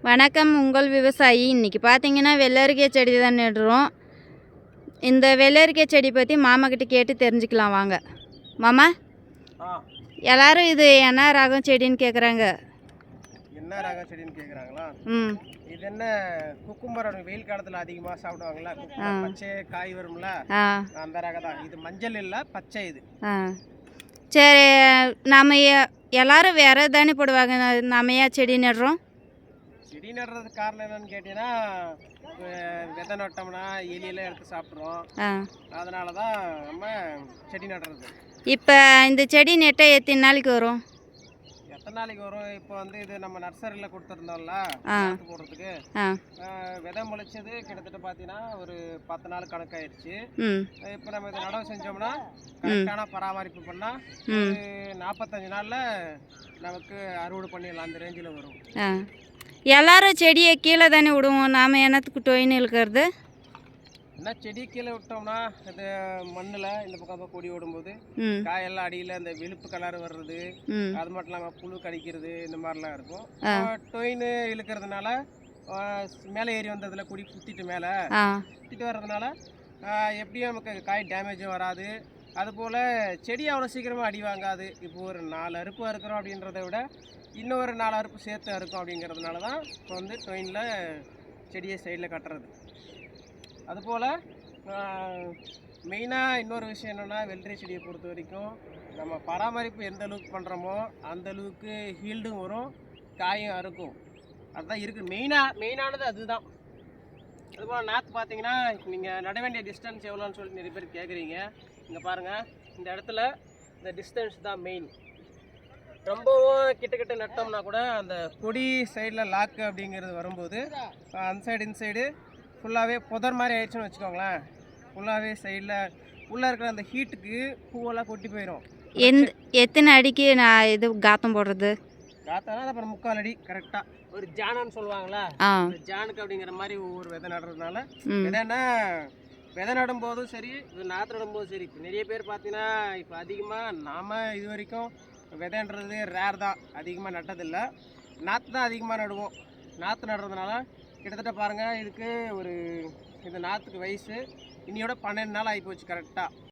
வணக்கம் உங்கள் விவசாயி. இன்றைக்கி பார்த்தீங்கன்னா வெள்ளரிக்காய் செடி தான் நடுறோம். இந்த வெள்ளரிக்காய் செடி பற்றி மாமாக்கிட்ட கேட்டு தெரிஞ்சுக்கலாம் வாங்க. மாமா, எல்லாரும் இது என்ன ரகம் செடின்னு கேட்குறாங்க. என்ன ரகம் செடின்னு கேட்குறாங்களா? ம் இது என்ன குக்கும்பரோட வெயில் காலத்தில் அதிகமாக சாப்பிடுவாங்களா? பச்சை காய் வரும்ல, அந்த ரகம் தான் இது. மஞ்சள் இல்லை, பச்சை இது. சரி, நம்ம எல்லாரும் வேற தானே போடுவாங்க, நம்ம ஏன் செடி நடுறோம்? செடி நடுறதுக்கு காரணம் என்னன்னு கேட்டீங்கன்னா, விதை நட்டோம்னா எலியெல்லாம் எடுத்து சாப்பிட்றோம். அதனால தான் நம்ம செடி நடுறது. இப்போ இந்த செடி நெட்டால் எத்தனை நாளைக்கு வரும்? எத்தனை நாளைக்கு வரும்? இப்போ வந்து இது நம்ம நர்சரியில் கொடுத்துருந்தோம்ல போடுறதுக்கு, விதை முளைச்சது கிட்டத்தட்ட பார்த்தீங்கன்னா ஒரு 10 நாள் கணக்காயிருச்சு. இப்போ நம்ம இதை நடவு செஞ்சோம்னா கரெக்டான பராமரிப்பு பண்ணால் 45 நாளில் நமக்கு அறுவடை பண்ணிடலாம். அந்த ரேஞ்சில் வரும். எல்லாரும் செடியை கீழே தானே விடுவோம், நாம் என்னத்துக்கு டொயின்னு இழுக்கிறது? என்ன செடி கீழே விட்டோம்னா இது மண்ணில் இந்த பக்கம் கொடி விடும்போது காயெல்லாம் அடியில் அந்த வெளுப்பு கலர் வர்றது, அது மட்டும் இல்லாமல் புழு கடிக்கிறது, இந்த மாதிரிலாம் இருக்கும். டொயின்னு இழுக்கிறதுனால மேலே ஏறி வந்ததில் கொடி சுற்றிட்டு மேலே சுற்றிட்டு வர்றதுனால எப்படியும் நமக்கு காய் டேமேஜும் வராது. அதுபோல் செடி அவ்வளோ சீக்கிரமாக அடி வாங்காது. இப்போ ஒரு 4 அறுப்பு அறுக்கிறோம் அப்படின்றத விட இன்னொரு 4 அறுப்பு சேர்த்து அறுக்கும். அப்படிங்கிறதுனால தான் இப்போ வந்து டொயினில் செடியை சைடில் கட்டுறது. அதுபோல் மெயினாக இன்னொரு விஷயம் என்னென்னா, வெள்ளரி செடியை பொறுத்த வரைக்கும் நம்ம பராமரிப்பு எந்த அளவுக்கு பண்ணுறோமோ அந்த அளவுக்கு ஹீல்டும் வரும், காயும் அறுக்கும். அதுதான் இருக்குது மெயினானது அதுதான். அதுபோல் நாற்று பார்த்தீங்கன்னா நீங்கள் நட வேண்டிய டிஸ்டன்ஸ் எவ்வளோன்னு சொல்லி நிறைய பேர் கேட்குறீங்க. இங்கே பாருங்கள், இந்த இடத்துல இந்த டிஸ்டன்ஸ் தான் மெயின். ரொம்பவும் கிட்ட நட்டோம்னா கூட அந்த கொடி சைடில் லாக்கு அப்படிங்கிறது வரும்போது அந்த சைடு இந்த சைடு ஃபுல்லாகவே புதர் மாதிரி ஆயிடுச்சுன்னு வச்சுக்கோங்களேன். ஃபுல்லாகவே சைடில் உள்ளே இருக்கிற அந்த ஹீட்டுக்கு பூவெல்லாம் கொட்டி போயிடும். எத்தனை அடிக்கு நான் இது காத்தம் போடுறது? காத்தானா அப்புறம் 3/4 அடி கரெக்டாக ஒரு ஜானன்னு சொல்லுவாங்களா, ஜானுக்கு அப்படிங்கிற மாதிரி ஒவ்வொரு விதை நடுறதுனால. விதை நடும்போதும் சரி, இது நாற்று நடும்போதும் சரி. இப்போ நிறைய பேர் பார்த்தீங்கன்னா இப்போ அதிகமாக நாம் இது வரைக்கும் விதைன்றது ரேர் தான், அதிகமாக நட்டதில்லை. நாற்று தான் அதிகமாக நடுவோம். நாற்று நடுறதுனால கிட்டத்தட்ட பாருங்கள், இதுக்கு ஒரு இந்த நாற்றுக்கு வயசு இன்னையோட 12 நாள் ஆகிப்போச்சு கரெக்டாக.